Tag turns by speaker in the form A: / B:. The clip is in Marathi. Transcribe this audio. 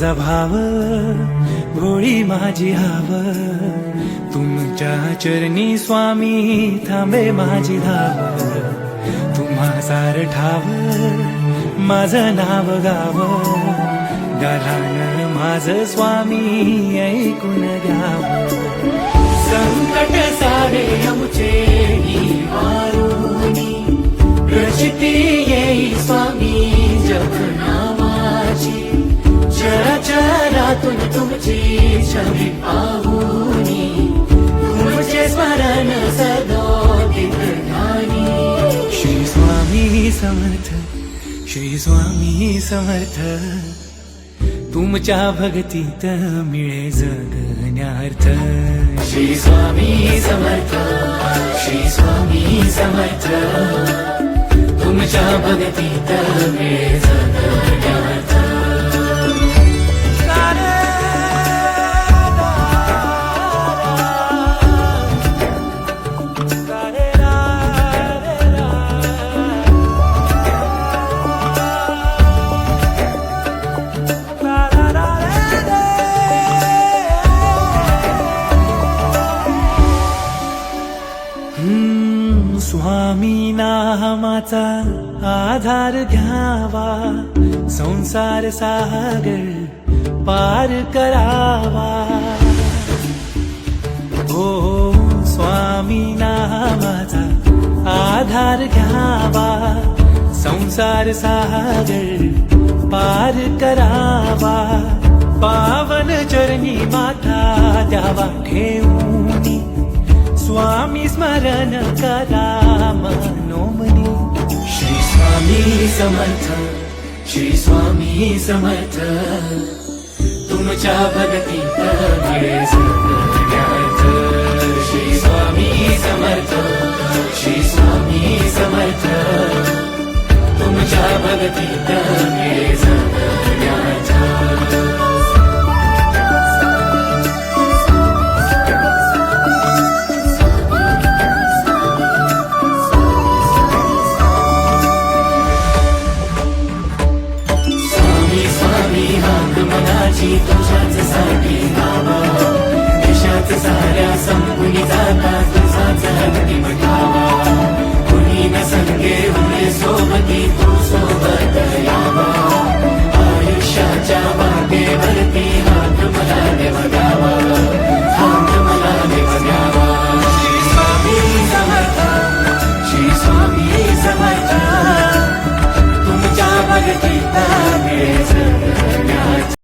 A: माझा भाव भोळी माझी हाव, तुमच्या चरणी स्वामी थांबे माझी धाव. तुम्हा सारठाव माझं नाव गाव, गालान माझं स्वामी ऐकून घ्याव. संकट सारे आमचे निवारुनी, प्रचिती येई स्वामी जप नावाची. चराचरातून तुमची छवी पाहुनी, तुमचे स्मरण सदोदित ध्यानी. श्री स्वामी समर्थ, श्री स्वामी समर्थ, तुमच्या भक्तीत मिळे जगण्यार्थ. श्री स्वामी समर्थ, श्री स्वामी समर्थ, तुमच्या भक्तीत मिळे जगण्यार्थ. स्वामी नामाचा आधार घ्यावा, संसार सागर पार करावा. हो स्वामी नामाचा आधार घ्यावा, संसार सागर पार करावा. पावन चरणी माथा द्यावा ठेवूनी, स्वामी स्मरण करा मनोमनी. श्री स्वामी समर्थ, श्री स्वामी समर्थ, तुमच्या भक्तीत मिळे जगण्यार्थ. श्री स्वामी समर्थ, श्री स्वामी समर्थ, तुमच्या भक्तीत मिळे जगण्यार्थ.